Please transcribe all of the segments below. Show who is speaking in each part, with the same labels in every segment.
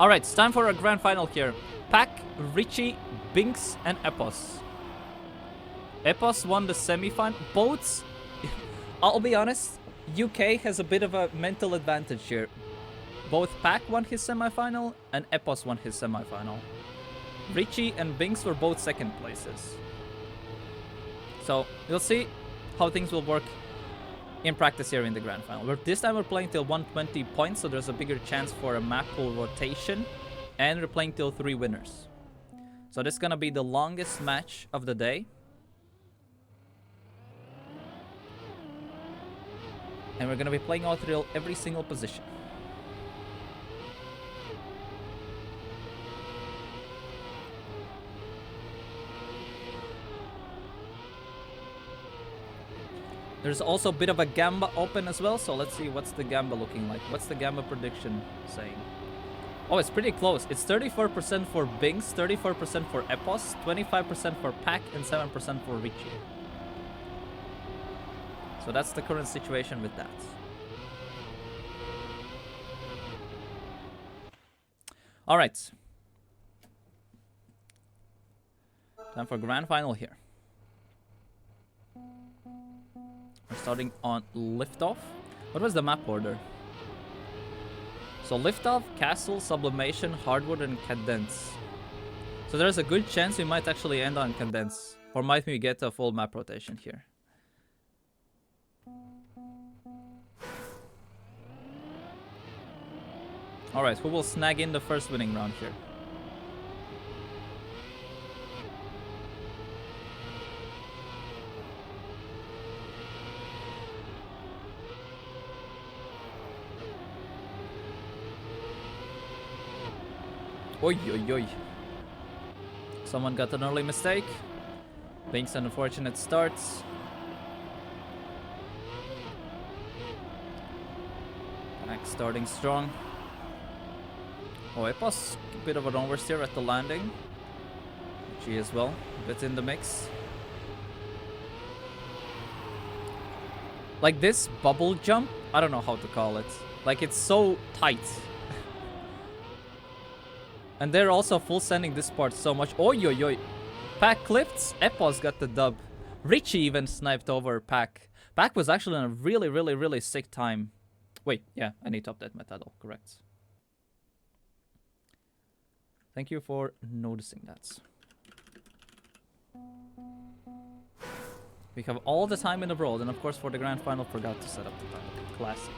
Speaker 1: Alright, it's time for a grand final here. Pack, Richie, Binks, and Epos. Epos won the semi-final. Both, I'll be honest, UK has a bit of a mental advantage here. Both Pack won his semi-final and Epos won his semi-final. Richie and Binks were both second places. So, we'll see how things will work in practice here in the grand final. This time we're playing till 120 points, so there's a bigger chance for a map pool rotation. And we're playing till 3 winners. So this is gonna be the longest match of the day. And we're gonna be playing all through every single position. There's also a bit of a Gamba open as well, so let's see what's the Gamba looking like. What's the Gamba prediction saying? Oh, it's pretty close. It's 34% for Binks, 34% for Epos, 25% for Pack, and 7% for Richie. So that's the current situation with that. Alright. Time for grand final here. We're starting on Liftoff. What was the map order? So Liftoff, Castle, Sublimation, Hardwood, and Cadence. So there's a good chance we might actually end on Cadence. Or might we get a full map rotation here. Alright, who will snag in the first winning round here? Oi, oi, oi. Someone got an early mistake. Binks an unfortunate start. Pack starting strong. Oh, Epos, a bit of an oversteer at the landing. Richie as well, a bit in the mix. Like this bubble jump, I don't know how to call it. Like it's so tight. And they're also full sending this part so much. Oi, oi, oi. Pack clipped. Epos got the dub. Richie even sniped over Pack. Pack was actually in a really, really, really sick time. Wait, yeah, I need to update my title. Correct. Thank you for noticing that. We have all the time in the world, and of course for the grand final forgot to set up the title. Classic.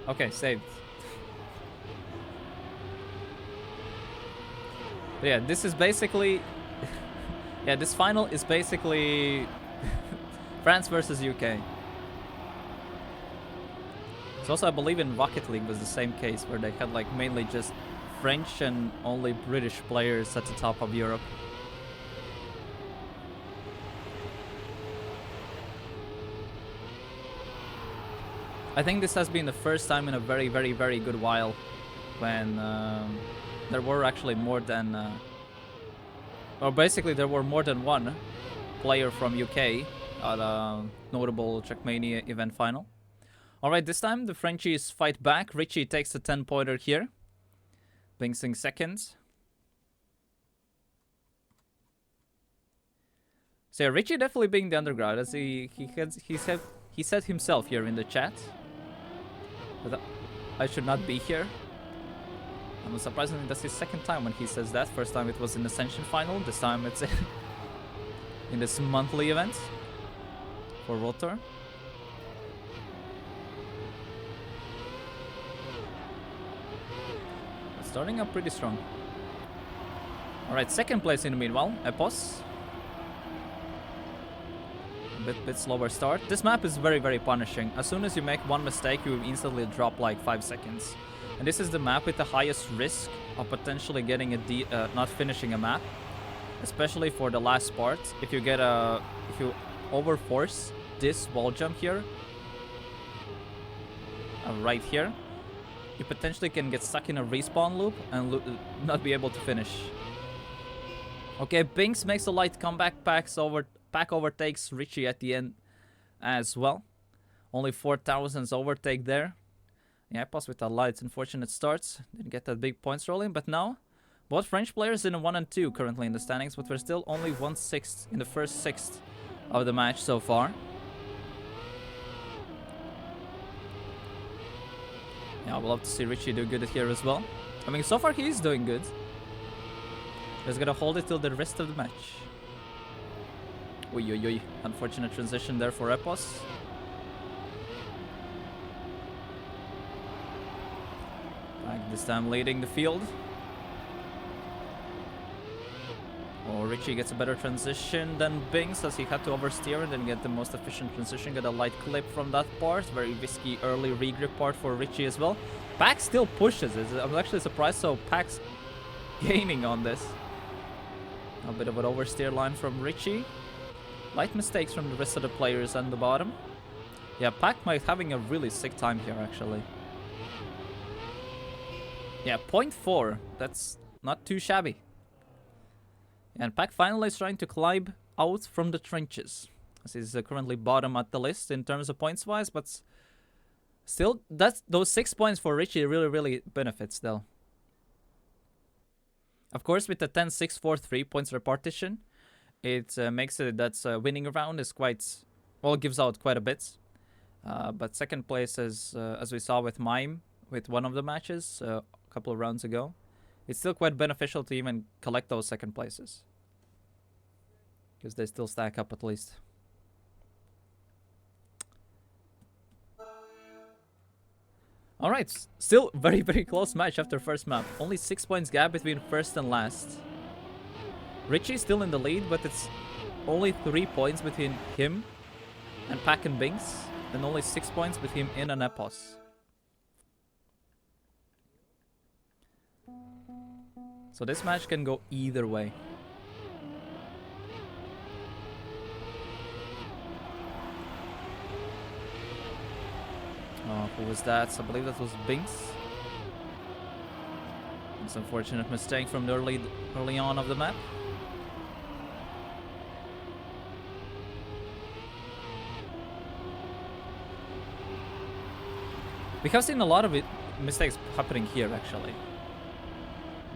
Speaker 1: Okay, saved. But yeah, this is basically... yeah, this final is basically... France versus UK. So also I believe in Rocket League was the same case, where they had like mainly just French and only British players at the top of Europe. I think this has been the first time in a very, very, very good while when there were actually more than... or basically there were more than one player from UK at a notable Trackmania event final. Alright, this time the Frenchies fight back. Richie takes a 10-pointer here. Binks in second. So yeah, Richie definitely being the undergrad, as he said himself here in the chat. That I should not be here. And surprisingly, that's his second time when he says that. First time it was in the Ascension final. This time it's in this monthly event for World Tour. Starting up pretty strong. Alright, second place in the meanwhile, Epos. Bit slower start. This map is very, very punishing. As soon as you make one mistake, you instantly drop like 5 seconds. And this is the map with the highest risk of potentially getting a not finishing a map, especially for the last part. If you get if you overforce this wall jump here, right here, you potentially can get stuck in a respawn loop and not be able to finish. Okay, Binks makes a light comeback, Packs over Pack overtakes Richie at the end as well. Only 4,000's overtake there. Yeah, Epos with a light, unfortunate starts. Didn't get that big points rolling, but now both French players in a 1 and 2 currently in the standings, but we're still only 1/6 in the first sixth of the match so far. Yeah, we'll love to see Richie do good here as well. I mean, so far he's doing good. He's gonna hold it till the rest of the match. Oi. Unfortunate transition there for Epos. This time leading the field. Oh, Richie gets a better transition than Binks as he had to oversteer and then get the most efficient transition. Get a light clip from that part. Very risky early regrip part for Richie as well. Pack still pushes it. I'm actually surprised, so Pack's gaining on this. A bit of an oversteer line from Richie. Light mistakes from the rest of the players on the bottom. Yeah, Pack might having a really sick time here actually. Yeah, 0.4. That's not too shabby. And Pack finally is trying to climb out from the trenches. As he's currently bottom at the list in terms of points wise, but still, those 6 points for Richie really benefits though. Of course, with the 10-6-4-3 points repartition, it makes it that winning a round is quite, well, gives out quite a bit. But second place is, as we saw with Mime, with one of the matches a couple of rounds ago, it's still quite beneficial to even collect those second places. Because they still stack up at least. Alright, still very close match after first map. Only 6 points gap between first and last. Richie's still in the lead, but it's only 3 points between him and Pack and Binks. And only 6 points between him and Epos. So this match can go either way. Oh, who was that? I believe that was Binks. It's an unfortunate mistake from the early on of the map. We have seen a lot of mistakes happening here actually.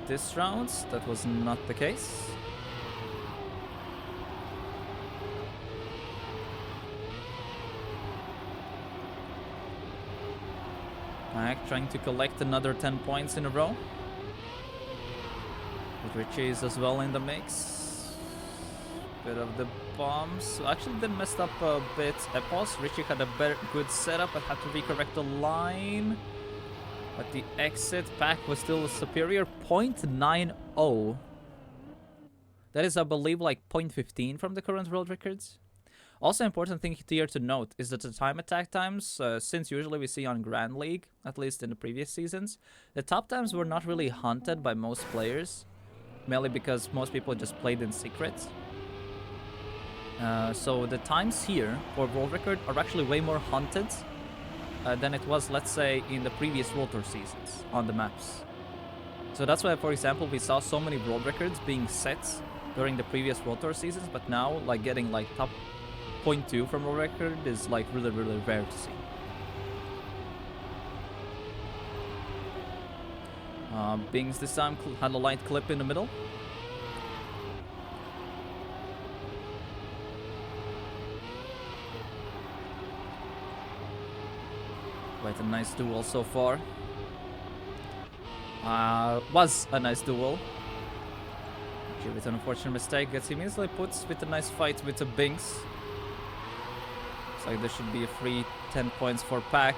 Speaker 1: This round, that was not the case. Pack trying to collect another 10 points in a row. With Richie is as well in the mix. Bit of the bombs. Actually, they messed up a bit. Epos. Richie had a good setup, but had to recorrect the line. At the exit, Pack was still superior. 0.90. That is, I believe, like 0.15 from the current world records. Also, important thing here to note is that the time attack times, since usually we see on Grand League, at least in the previous seasons, the top times were not really hunted by most players, mainly because most people just played in secret. So the times here for world record are actually way more hunted than it was, let's say, in the previous World Tour seasons on the maps. So that's why, for example, we saw so many world records being set during the previous World Tour seasons, but now, like, getting like top 0.2 from a record is like really rare to see. Binks this time had a light clip in the middle. Quite a nice duel so far. Was a nice duel. Actually, with an unfortunate mistake, gets immediately put with a nice fight with the Binks. Looks like there should be a free 10 points for Pack.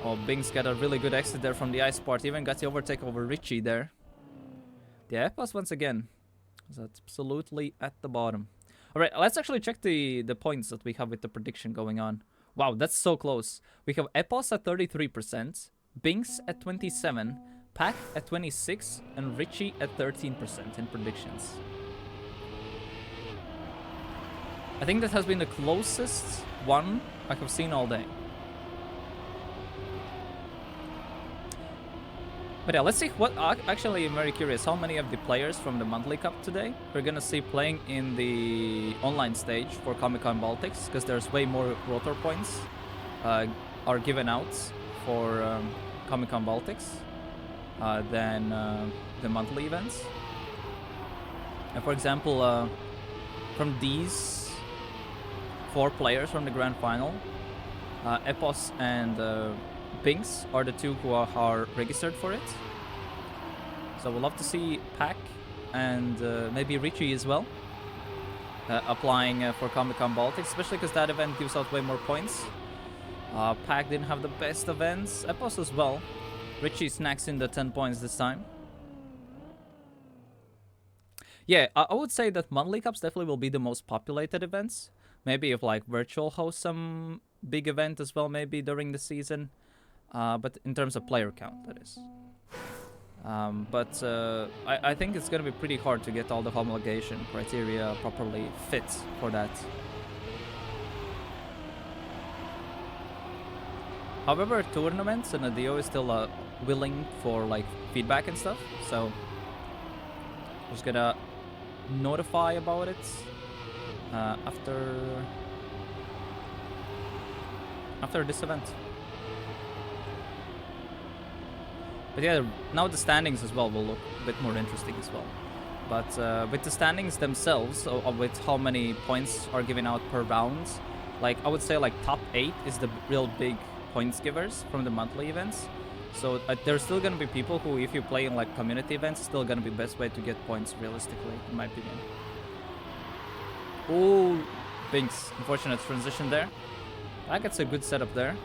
Speaker 1: Oh, Binks got a really good exit there from the ice part. Even got the overtake over Richie there. The Epos once again is absolutely at the bottom. Alright, let's actually check the points that we have with the prediction going on. Wow, that's so close. We have Epos at 33%, Binks at 27%, Pack at 26%, and Richie at 13% in predictions. I think that has been the closest one I have seen all day. But yeah, let's see what. Actually, I'm very curious how many of the players from the monthly cup today we're gonna see playing in the online stage for Comic-Con Baltics, because there's way more rotor points are given out for Comic-Con Baltics than the monthly events. And for example, from these 4 players from the grand final, Epos and Binks are the 2 who are registered for it. So we'll love to see Pack and maybe Richie as well applying for Comic-Con Baltics, especially because that event gives out way more points. Pack didn't have the best events. Epos as well. Richie snacks in the 10 points this time. Yeah, I would say that monthly cups definitely will be the most populated events. Maybe if like virtual hosts some big event as well, maybe during the season. But in terms of player count, that is. I think it's gonna be pretty hard to get all the homologation criteria properly fit for that. However, tournaments and Adio is still willing for like feedback and stuff, so just gonna notify about it after this event. But yeah, now the standings as well will look a bit more interesting as well. But with the standings themselves, with how many points are given out per round, like I would say like top 8 is the real big points givers from the monthly events. So there's still gonna be people who, if you play in like community events, still gonna be best way to get points realistically, in my opinion. Oh, Binks, unfortunate transition there. That gets a good setup there.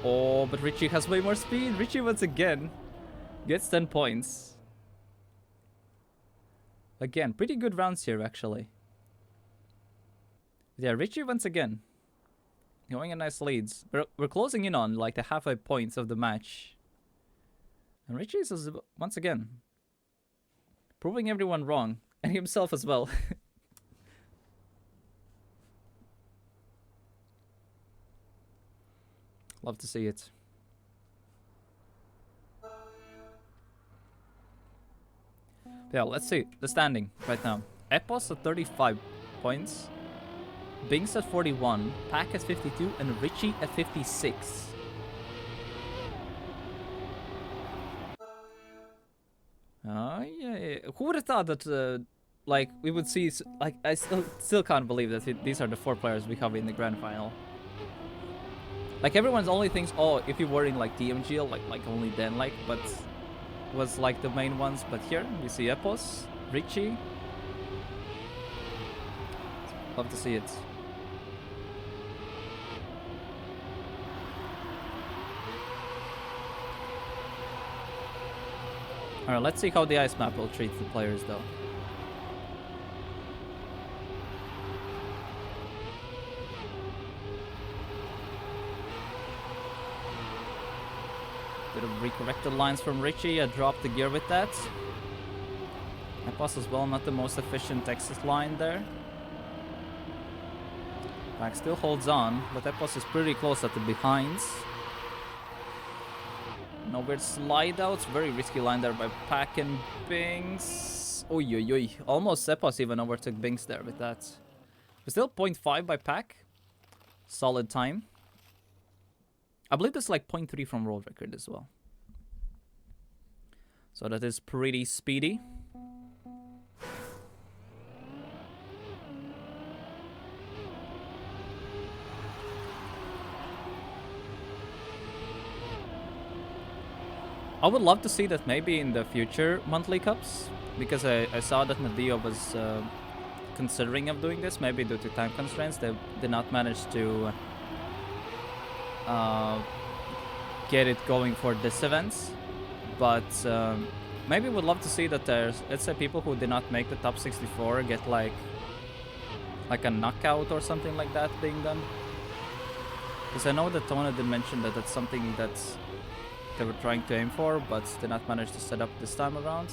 Speaker 1: Oh, but Richie has way more speed. Richie once again gets 10 points. Again, pretty good rounds here actually. Yeah, Richie once again going in nice leads. We're closing in on like the halfway points of the match. And Richie is once again proving everyone wrong, and himself as well. Love to see it. Yeah, let's see the standing right now. Epos at 35 points, Binks at 41, Pack at 52, and Richie at 56. Yeah. Who would have thought that, like, we would see, like, I still can't believe that these are the 4 players we have in the grand final. Like, everyone's only thinks, oh, if you were in, like, DMGL, like only then, like, but was, like, the main ones. But here, we see Epos, Richie. Love to see it. Alright, let's see how the ice map will treat the players, though. Bit of recorrected lines from Richie. I dropped the gear with that. Epos as well, not the most efficient exit line there. Pack still holds on, but Epos is pretty close at the behinds. No weird slide outs. Very risky line there by Pack and Binks. Oi. Almost Epos even overtook Binks there with that. But still 0.5 by Pack. Solid time. I believe that's like 0.3 from world record as well. So that is pretty speedy. I would love to see that maybe in the future monthly cups, because I saw that Nadio was considering of doing this. Maybe due to time constraints, they did not manage to get it going for this event. But maybe would love to see that there's, let's say, people who did not make the top 64 get like a knockout or something like that being done. Because I know that Tona did mention that that's something that they were trying to aim for, but did not manage to set up this time around.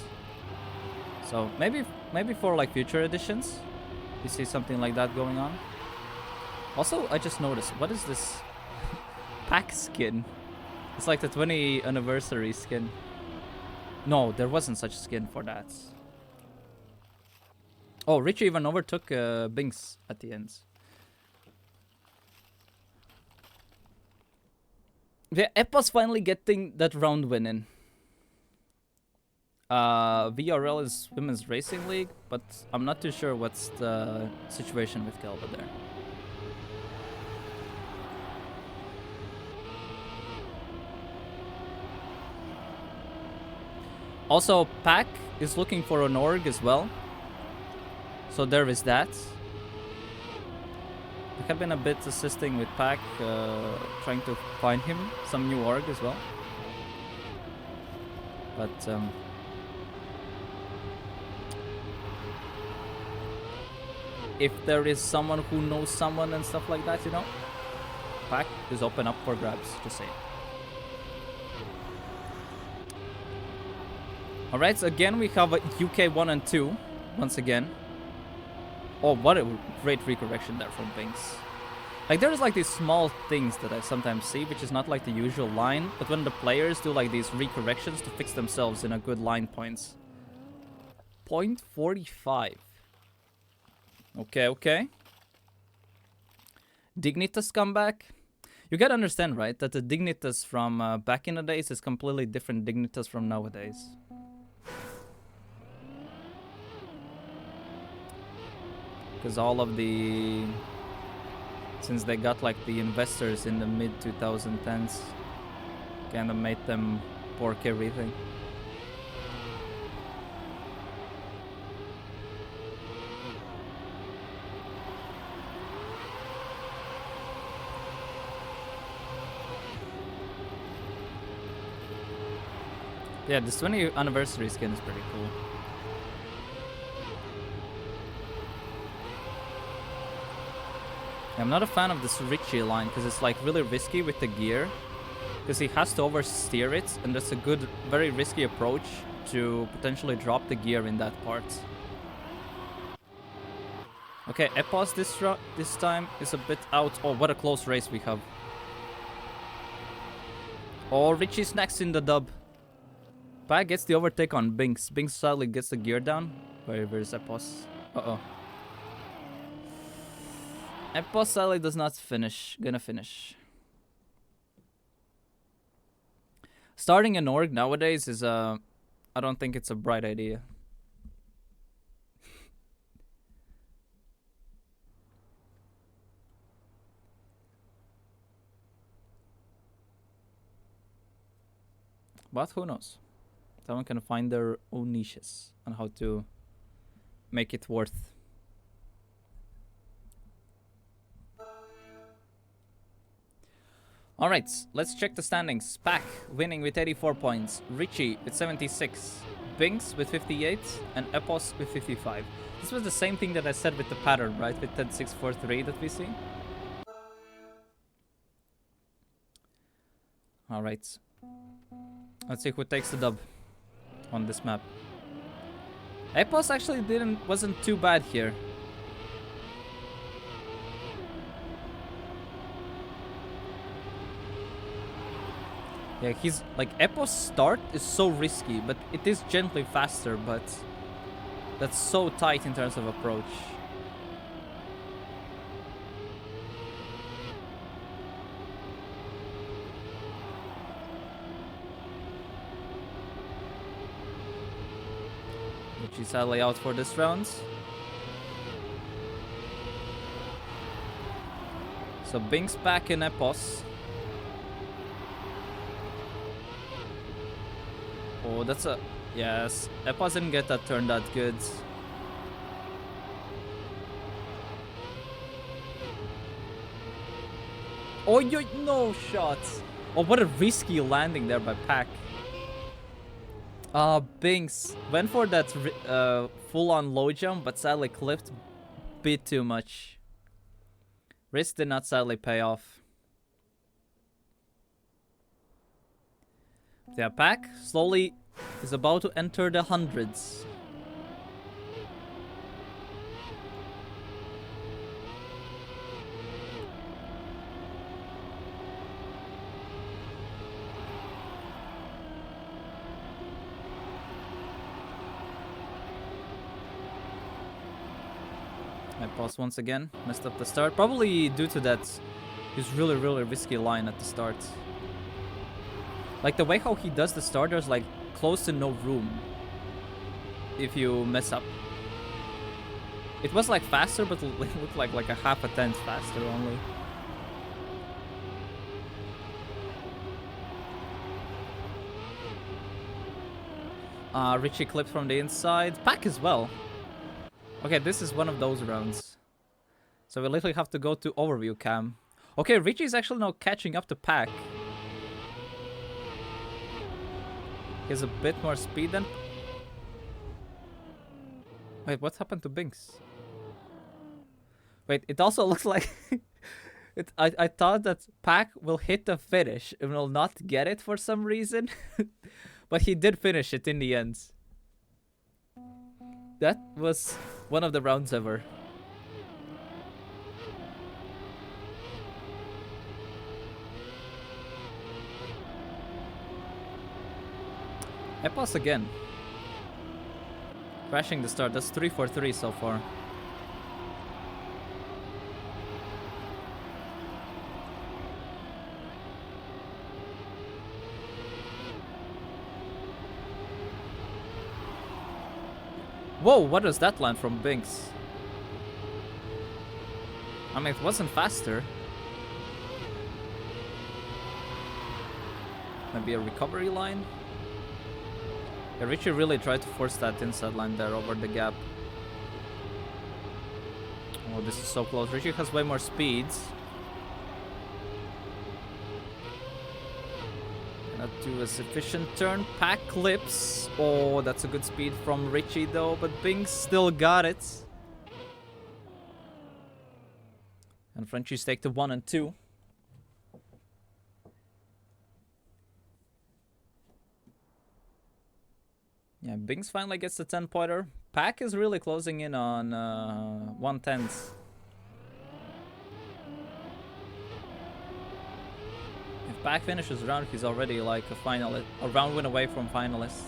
Speaker 1: So maybe for like future editions, you see something like that going on. Also, I just noticed, what is this Pack skin? It's like the 20th anniversary skin. No, there wasn't such a skin for that. Oh, Richie even overtook Binks at the end. Yeah, Epos finally getting that round win in. VRL is Women's Racing League, but I'm not too sure what's the situation with Kelva there. Also, Pack is looking for an org as well. So there is that. I have been a bit assisting with Pack, trying to find him some new org as well. But if there is someone who knows someone and stuff like that, you know, Pack is open up for grabs, just saying. Alright, so again we have a UK 1 and 2, once again. Oh, what a great recorrection there from Binks. Like, there's like these small things that I sometimes see, which is not like the usual line, but when the players do like these recorrections to fix themselves in a good line points. 0.45. Okay, okay. Dignitas comeback. You gotta understand, right, that the Dignitas from back in the days is completely different Dignitas from nowadays. Because all of the... Since they got like the investors in the mid-2010s, kind of made them pork everything. Yeah, this 20th anniversary skin is pretty cool. I'm not a fan of this Richie line because it's like really risky with the gear, because he has to oversteer it, and that's a good, very risky approach to potentially drop the gear in that part. Okay, Epos this time is a bit out. Oh, what a close race we have. Oh, Richie's next in the dub. Pack gets the overtake on Binks. Binks sadly gets the gear down. Where's Epos? Uh-oh. Epos sadly does not finish. Gonna finish. Starting an org nowadays is I don't think it's a bright idea. But who knows? Someone can find their own niches on how to make it worth. Alright, let's check the standings. Pack winning with 84 points, Richie with 76, Binks with 58, and Epos with 55. This was the same thing that I said with the pattern, right? With 10-6-4-3 that we see. Alright. Let's see who takes the dub on this map. Epos actually wasn't too bad here. Yeah, he's like, Epos' start is so risky, but it is gently faster, but that's so tight in terms of approach. Which is sadly out for this round. So Binks back in Epos. Oh, that's a... Yes, Epos didn't get that turn that good. Oh, no shots. Oh, what a risky landing there by Pack. Binks went for that full-on low jump, but sadly clipped a bit too much. Risk did not sadly pay off. Yeah, Pack slowly is about to enter the hundreds. Epos once again messed up the start. Probably due to that his really risky line at the start. Like the way how he does the start, there's like close to no room if you mess up. It was like faster, but it looked like a half a tenth faster only. Richie clipped from the inside. Pack as well. Okay, this is one of those rounds. So we literally have to go to overview cam. Okay, Richie is actually now catching up to Pack. He has a bit more speed than... Wait, what happened to Binks? Wait, it also looks like... I thought that Pack will hit the finish and will not get it for some reason. But he did finish it in the end. That was one of the rounds ever. Epos again. Crashing the start. That's 3 for 3 so far. Whoa, what is that line from Binks? I mean, it wasn't faster. Maybe a recovery line? Yeah, Richie really tried to force that inside line there over the gap. Oh, this is so close. Richie has way more speeds. Not do a sufficient turn. Pack clips. Oh, that's a good speed from Richie though, but Binks still got it. And Frenchies take the 1 and 2. Yeah, Binks finally gets the 10-pointer. Pack is really closing in on 1/10. If Pack finishes round, he's already like a finalist, a round win away from finalists.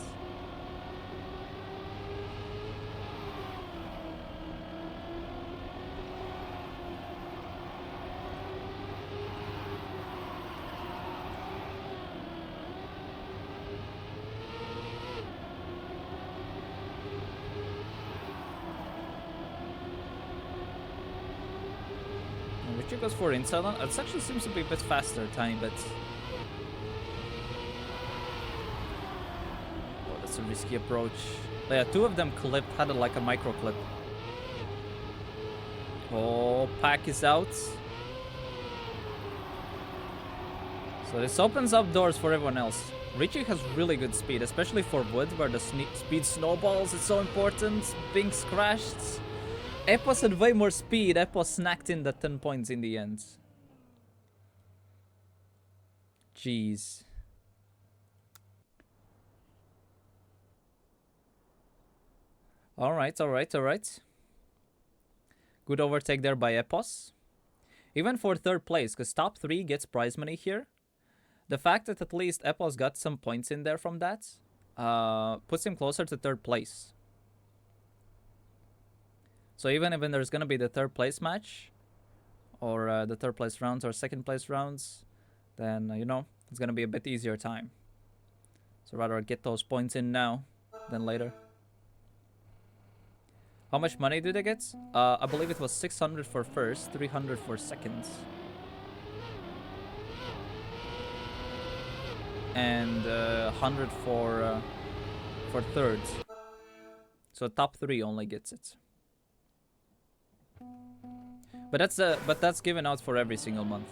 Speaker 1: Richie goes for inside on. It actually seems to be a bit faster, tiny bit. Oh, that's a risky approach. Oh, yeah, 2 of them clipped, had it like a micro clip. Oh, Pack is out. So this opens up doors for everyone else. Richie has really good speed, especially for wood, where the speed snowballs is so important. Binks crashed. Epos had way more speed. Epos snacked in the 10 points in the end. Jeez. Alright. Good overtake there by Epos. Even for 3rd place, because top 3 gets prize money here. The fact that at least Epos got some points in there from that puts him closer to 3rd place. So even if there's going to be the 3rd place match, or the 3rd place rounds, or 2nd place rounds, then, you know, it's going to be a bit easier time. So rather get those points in now than later. How much money did they get? I believe it was 600 for first, 300 for seconds. And 100 for third. So top 3 only gets it. But that's given out for every single month.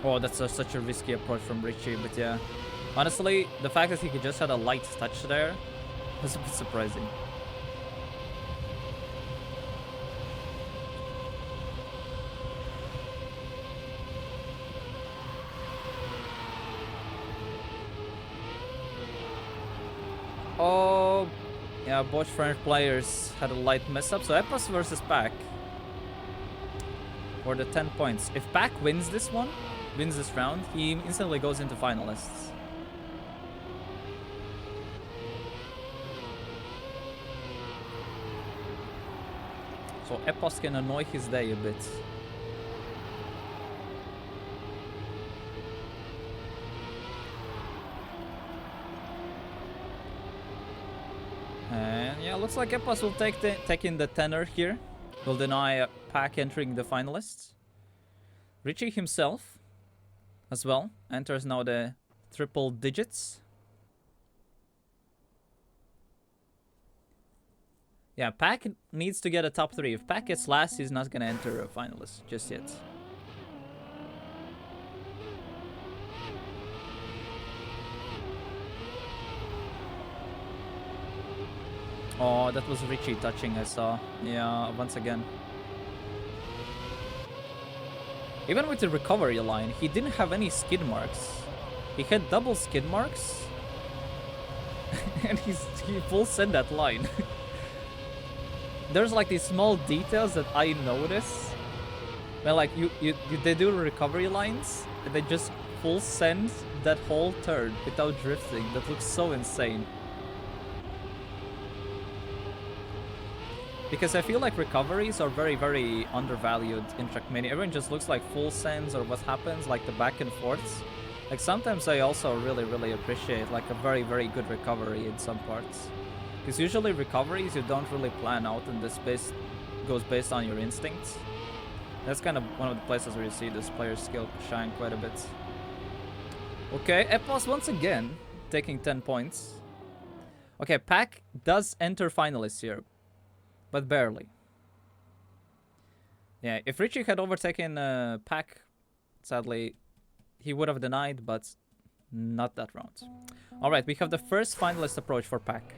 Speaker 1: Oh, that's such a risky approach from Richie, but yeah. Honestly, the fact that he just had a light touch there was a bit surprising. Oh, yeah, both French players had a light mess up. So Epos versus Pack for the 10 points. If Pack wins this one, wins this round, he instantly goes into finalists. So Epos can annoy his day a bit. And yeah, looks like Epos will take in the tenor here. Will deny Pack entering the finalists. Richie himself, as well, enters now the triple digits. Yeah, Pack needs to get a top 3. If Pack gets last, he's not gonna enter a finalist just yet. Oh, that was Richie touching, I saw. Yeah, once again. Even with the recovery line, he didn't have any skid marks. He had double skid marks. And he full sent that line. There's like these small details that I notice. Where like they do recovery lines and they just full send that whole turn without drifting. That looks so insane. Because I feel like recoveries are very, very undervalued in Trackmania. Everyone just looks like full sends or what happens, like the back and forths. Like sometimes I also really, really appreciate like a very, very good recovery in some parts. Because usually recoveries you don't really plan out and this goes based on your instincts. That's kind of one of the places where you see this player's skill shine quite a bit. Okay, Epos once again taking 10 points. Okay, Pack does enter finalists here. But barely. Yeah, if Richie had overtaken Pack, sadly, he would have denied, but not that round. Alright, we have the first finalist approach for Pack.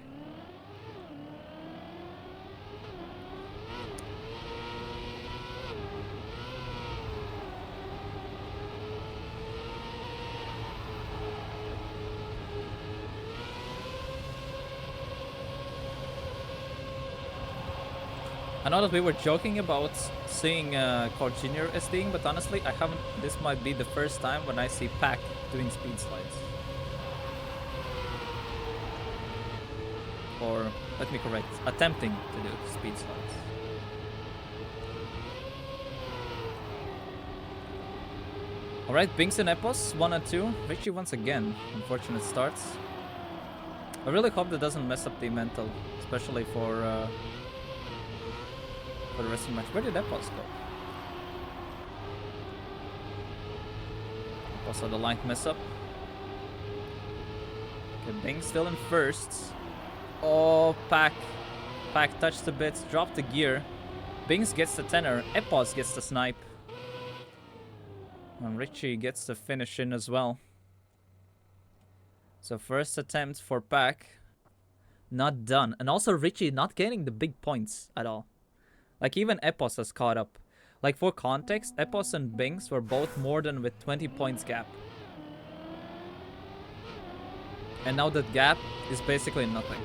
Speaker 1: I know that we were joking about seeing Core Junior SDing, but honestly, I haven't. This might be the first time when I see Pack doing speed slides. Or, let me correct, attempting to do speed slides. Alright, Binks and Epos, 1 and 2. Richie once again, unfortunate starts. I really hope that doesn't mess up the mental, especially for the rest of the match. Where did Epos go? Epos had a light mess up. Okay, Binks still in first. Oh, Pack touched a bit, dropped the gear. Binks gets the tenor, Epos gets the snipe. And Richie gets the finish in as well. So first attempt for Pack. Not done. And also Richie not getting the big points at all. Like even Epos has caught up. Like for context, Epos and Binks were both more than with 20 points gap. And now that gap is basically nothing.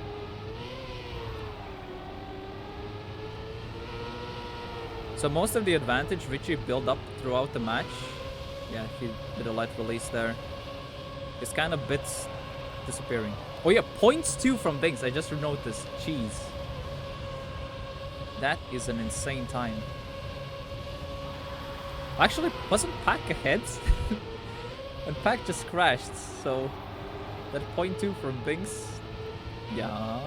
Speaker 1: So most of the advantage Richie built up throughout the match. Yeah, he did a light release there. It's kind of bits disappearing. Oh yeah, points too from Binks. I just noticed. Jeez. That is an insane time. Actually, wasn't Pack ahead? And Pack just crashed, so that 0.2 from Binks. Yeah.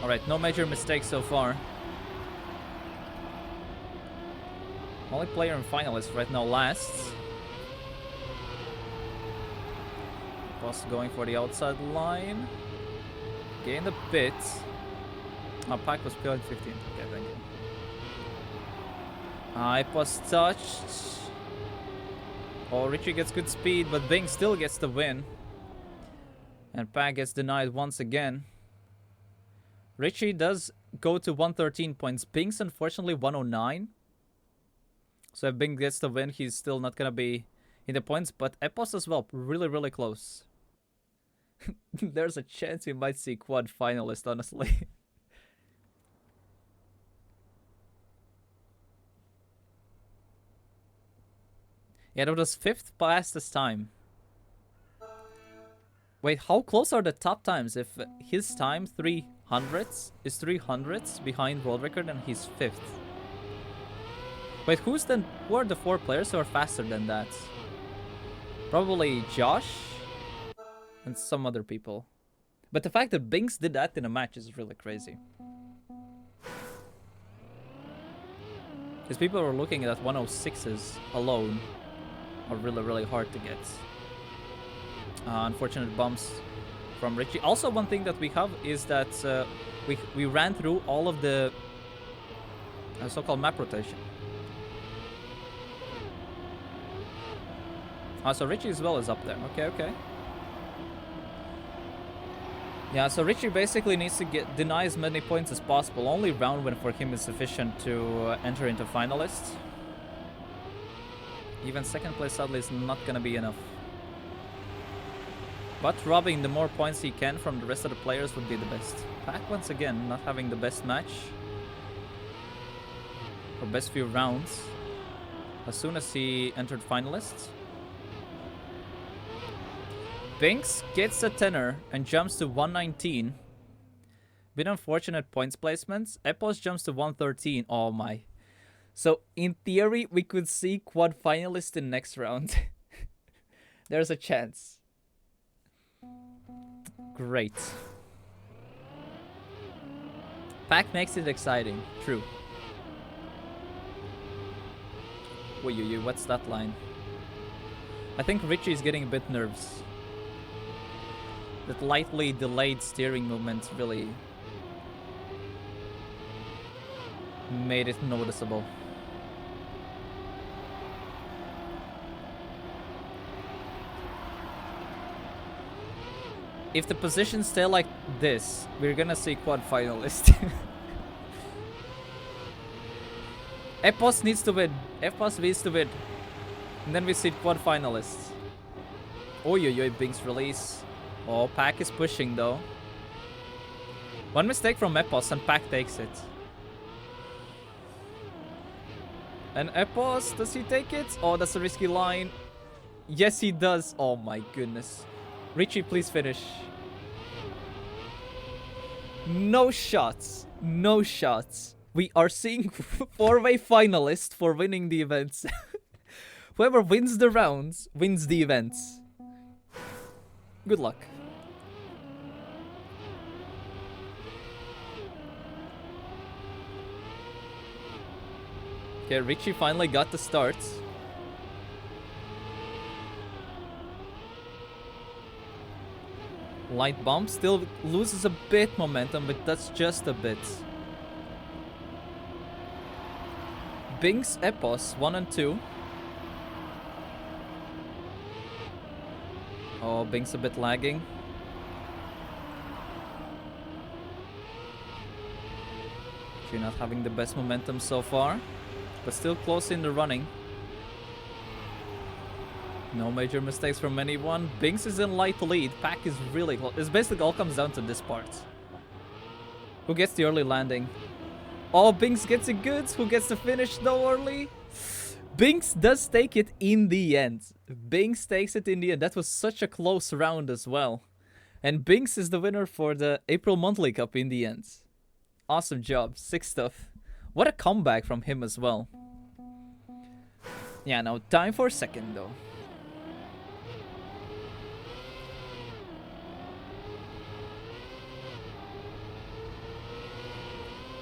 Speaker 1: Alright, no major mistakes so far. Only player in finalists right now lasts. Boss going for the outside line. Gained a bit. Oh, Pack was pure 15. Okay, thank you. Epos touched. Oh, Richie gets good speed, but Binks still gets the win. And Pack gets denied once again. Richie does go to 113 points. Binks, unfortunately, 109. So if Binks gets the win, he's still not gonna be in the points. But Epos as well, really, really close. There's a chance we might see quad finalist, honestly. Yeah, that was 5th fastest time. Wait, how close are the top times? If his time 300s is 300s behind world record and he's 5th. Wait, who are the 4 players who are faster than that? Probably Josh and some other people. But the fact that Binks did that in a match is really crazy. Because people are looking at 106s alone are really, really hard to get. Unfortunate bumps from Richie. Also, one thing that we have is that we ran through all of the so-called map rotation. So Richie as well is up there. Okay. Yeah, so Richie basically needs to deny as many points as possible. Only round win for him is sufficient to enter into Finalist. Even 2nd place sadly is not gonna be enough. But robbing the more points he can from the rest of the players would be the best. Pack once again not having the best match. Or best few rounds. As soon as he entered Finalists. Binks gets a 10er and jumps to 119. Bit unfortunate points placements. Epos jumps to 113. Oh my. So in theory, we could see quad finalist in next round. There's a chance. Great. Pack makes it exciting. True. Wait, what's that line? I think Richie's getting a bit nervous. That lightly delayed steering movement really made it noticeable. If the positions stay like this, we're gonna see quad finalist. Epos needs to win. Epos needs to win. And then we see quad finalists. Oyoyoy, Binks release. Oh, Pack is pushing though. One mistake from Epos and Pack takes it. And Epos, does he take it? Oh, that's a risky line. Yes, he does. Oh my goodness. Richie, please finish. No shots. No shots. We are seeing 4-way finalists for winning the events. Whoever wins the rounds wins the events. Good luck. Okay, Richie finally got the start. Light bump still loses a bit momentum, but that's just a bit. Binks, Epos, 1 and 2. Oh, Binks a bit lagging. You're not having the best momentum so far, but still close in the running. No major mistakes from anyone. Binks is in light lead. Pack is really close. It basically all comes down to this part. Who gets the early landing? Oh, Binks gets it good. Who gets the finish though early? Binks does take it in the end. Binks takes it in the end. That was such a close round as well. And Binks is the winner for the April Monthly Cup in the end. Awesome job. Sick stuff. What a comeback from him as well. Yeah, now time for second though.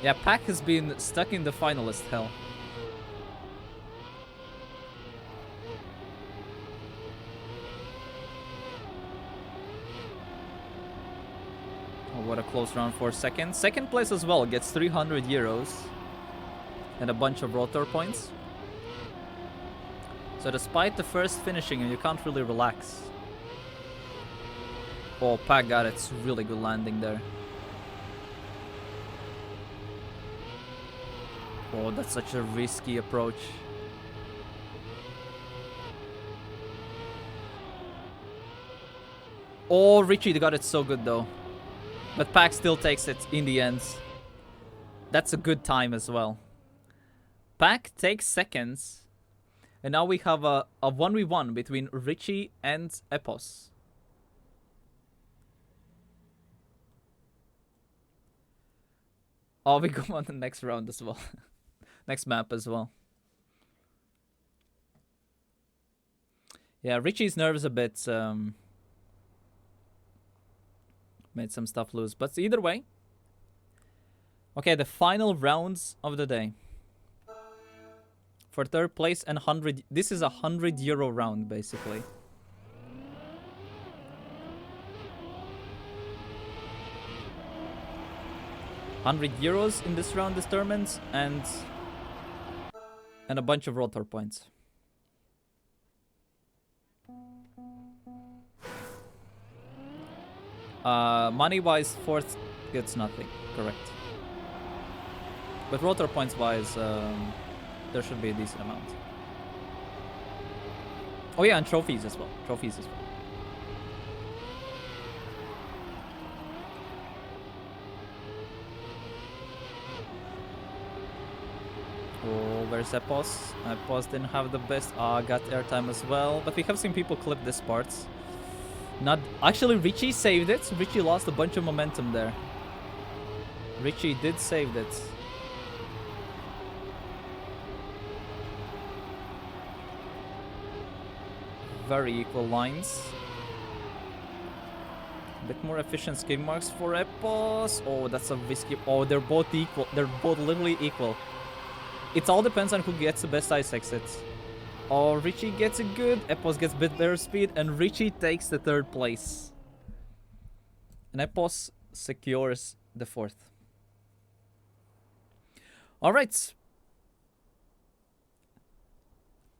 Speaker 1: Yeah, Pack has been stuck in the finalist hell. Oh, what a close round for second. Second place as well gets 300 euros and a bunch of rotor points. So despite the first finishing, you can't really relax. Oh, Pack got it. It's really good landing there. Oh, that's such a risky approach. Oh, Richie got it so good though. But Pack still takes it in the end. That's a good time as well. Pack takes seconds. And now we have a 1v1 between Richie and Epos. Oh, we go on the next round as well. Next map as well. Yeah, Richie's nerves a bit made some stuff loose. But either way. Okay, the final rounds of the day. For third place and 100... This is a €100 round, basically. €100 in this round determines, and a bunch of rotor points. Money-wise, fourth gets nothing. Correct. But rotor points-wise, there should be a decent amount. Oh yeah, and trophies as well. Trophies as well. Oh, where's Epos? Epos didn't have the best. Got airtime as well. But we have seen people clip this part. Not actually, Richie saved it. Richie lost a bunch of momentum there. Richie did save it. Very equal lines. A bit more efficient skid marks for Epos. Oh, that's a risky. Oh, they're both equal. They're both literally equal. It all depends on who gets the best ice exits. Oh, Richie gets it good. Epos gets a bit better speed, and Richie takes the third place. And Epos secures the fourth. All right.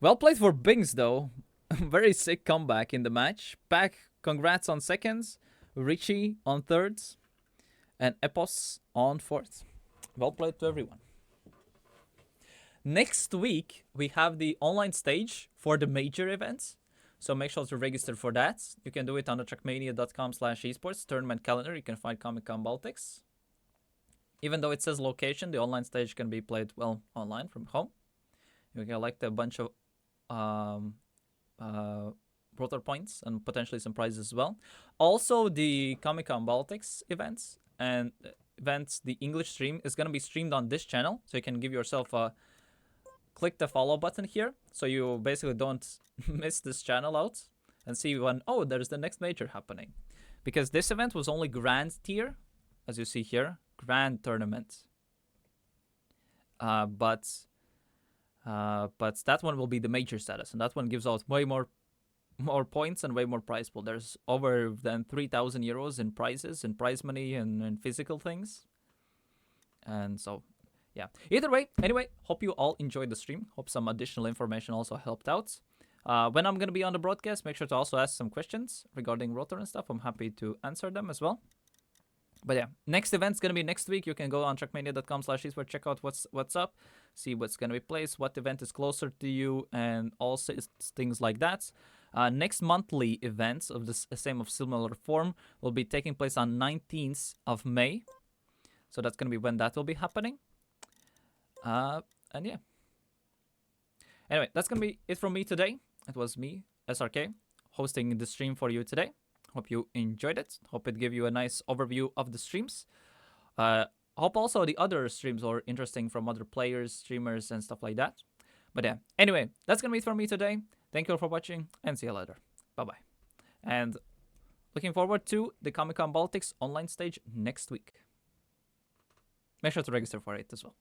Speaker 1: Well played for Binks, though. Very sick comeback in the match. Pack, congrats on seconds. Richie on thirds. And Epos on fourth. Well played to everyone. Next week, we have the online stage for the major events. So make sure to register for that. You can do it on the trackmania.com/esports tournament calendar. You can find Comic-Con Baltics. Even though it says location, the online stage can be played, well, online from home. You can collect a bunch of rotor points and potentially some prizes as well. Also, the Comic-Con Baltics events and the English stream is going to be streamed on this channel. So you can give yourself a... Click the follow button here, so you basically don't miss this channel out and see when, oh, there's the next major happening. Because this event was only Grand tier, as you see here, Grand tournament. But that one will be the major status, and that one gives out way more points and way more prize pool. There's over than €3,000 in prizes and prize money and physical things. And so... yeah. Either way, anyway, hope you all enjoyed the stream. Hope some additional information also helped out. When I'm going to be on the broadcast, make sure to also ask some questions regarding rotor and stuff. I'm happy to answer them as well. But yeah, next event's going to be next week. You can go on trackmania.com/esports, check out what's up, see what's going to be placed, what event is closer to you, and all things like that. Next monthly events of the same of similar form will be taking place on 19th of May. So that's going to be when that will be happening. And yeah. Anyway, that's gonna be it from me today. It was me, SRK, hosting the stream for you today. Hope you enjoyed it. Hope it gave you a nice overview of the streams. Hope also the other streams are interesting from other players, streamers, and stuff like that. But yeah, anyway, that's gonna be it from me today. Thank you all for watching, and see you later. Bye-bye. And looking forward to the Comic-Con Baltics online stage next week. Make sure to register for it as well.